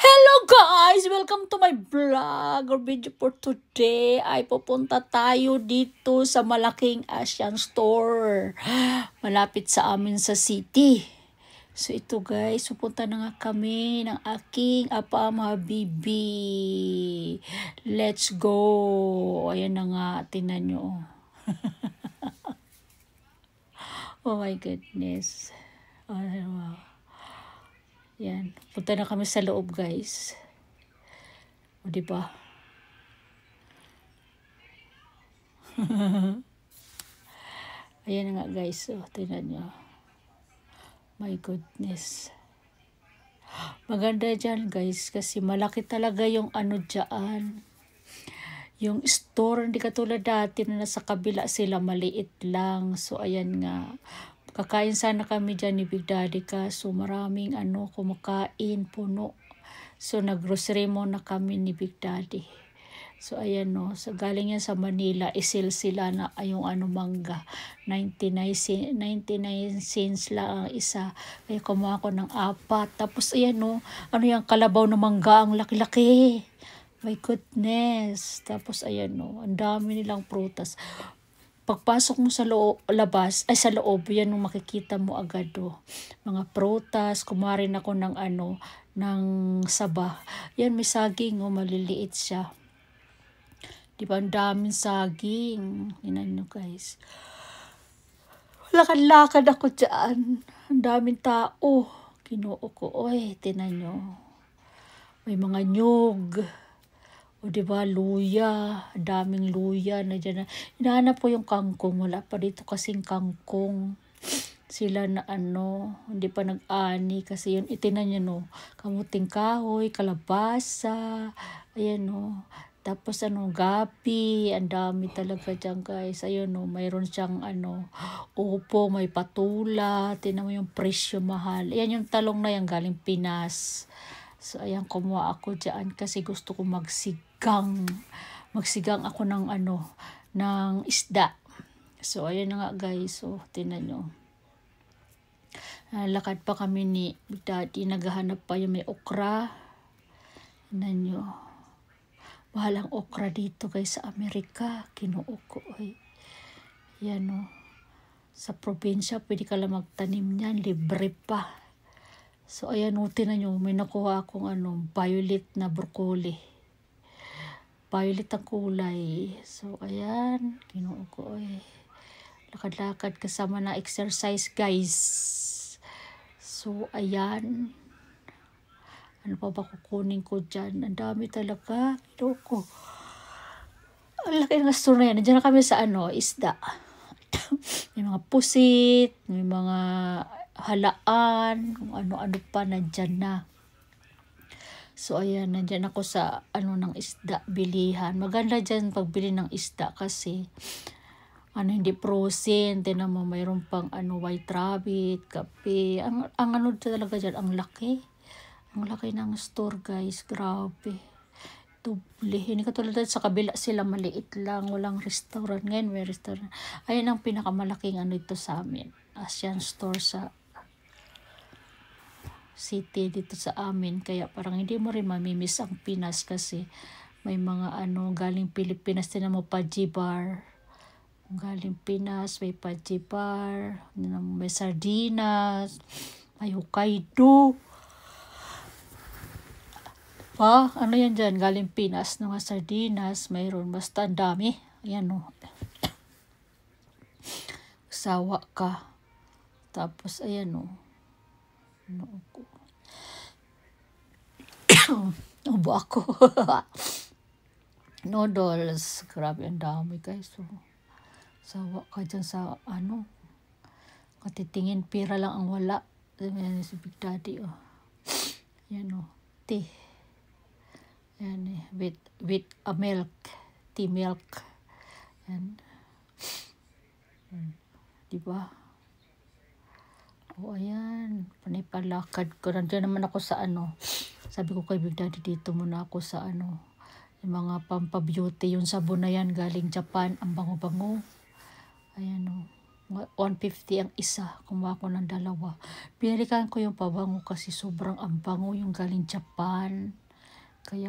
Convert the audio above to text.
Hello guys! Welcome to my vlog or video for today. Ay pupunta tayo dito sa malaking Asian store. Malapit sa amin sa city. So ito guys, pupunta na nga kami ng aking apa mga bibi. Let's go! Ayan na nga, tingnan nyo. Oh my goodness. Oh, wow. Yan, punta na kami sa loob guys. O diba? Ayan na nga guys, oh, tingnan nyo. My goodness. Maganda dyan guys kasi malaki talaga yung ano dyan. Yung store, hindi katulad dati na nasa kabila sila, maliit lang. So ayan nga. Kakain sana kami dyan ni Big Daddy kaso maraming kumakain, puno. So nag-grocery muna kami ni Big Daddy. So ayan no, so galing yan sa Manila, isil sila na yung mangga. 99 cents lang ang isa. Kaya kumuha ko ng 4. Tapos ayan no, yung kalabaw na mangga, ang laki-laki. My goodness. Tapos ayan no, ang dami nilang prutas. Pagpasok mo sa sa loob, yan yung makikita mo agad mga prutas. Kumuha rin ako ng ng saba. Yan, may saging maliliit siya. Diba, ang daming saging. Tingnan nyo guys. Lakad-lakad ako dyan. Ang daming tao. Kinuo ko. Oy, tingnan nyo. May mga nyug. O diba, luya. Daming luya na dyan. Hinahanap po yung kangkong. Wala pa dito kasing kangkong. Sila na hindi pa nag-ani. Kasi yun, itinan nyo no. Kamuting kahoy, kalabasa. Ayan no. Tapos gapi. Ang dami talaga dyan guys. Ayun no. Mayroon siyang upo, may patula. Tinan mo yung presyo mahal. Ayan yung talong na yan galing Pinas. So, ayan, kumuha ako dyan kasi gusto ko magsigang. Magsigang ako ng ng isda. So, ayan na nga guys. So, tingnan nyo. Lakad pa kami ni Daddy. Naghahanap pa yung may okra. Tingnan nyo. Walang okra dito guys sa Amerika. Kinuo ko. Yan o. Sa probinsya, pwede ka lang magtanim niyan. Libre pa. So, ayan, tingnan nyo, may nakuha akong violet na broccoli. Violet ang kulay. So, ayan, kinuha ko lakad-lakad kasama na exercise, guys. So, ayan. Ano pa ba kukunin ko dyan? Ang dami talaga. Kinuha ko. Ang laki ng store na yan. Nandiyan na kami sa isda. May mga pusit, may mga halaan, kung ano-ano pa nandyan na. So ayan, nandyan ako sa ng isda, bilihan. Maganda dyan pagbili ng isda kasi hindi frozen. Tinan mo, mayroon pang white rabbit, kape. Ang talaga dyan, ang laki. Ang laki ng store guys, grabe. Doble. Hindi katulad sa kabila sila, maliit lang, walang restaurant. Ngayon may restaurant. Ayan ang pinakamalaking ito sa amin. Asian store sa city dito sa amin. Kaya parang hindi mo rin mamimiss ang Pinas kasi may mga galing Pilipinas. Tinan mo, Paji Bar. Galing Pinas, may Paji Bar. May sardinas. May Hokkaido. Ano yan dyan? Galing Pinas, mga sardinas. Mayroon, basta ang dami. Ayan o. Sawa ka. Tapos, ayan o. Ubo ako. Noodles. Grabe, ang dami guys. So, sawa ka dyan sa katitingin, pira lang ang wala. Ayan si Big Daddy Ayan tea. Ayan with a milk. Tea milk. Ayan. Diba? Ayan. Panipalakad ko. Nandiyan naman ako sa sabi ko kay Big Daddy, dito muna ako sa yung mga pampabeauty. Yung sabon na yan galing Japan. Ang bango-bango. Ayan 150 ang isa. Kumuha ko ng dalawa. Binalikan ko yung pabango kasi sobrang ang bango yung galing Japan. Kaya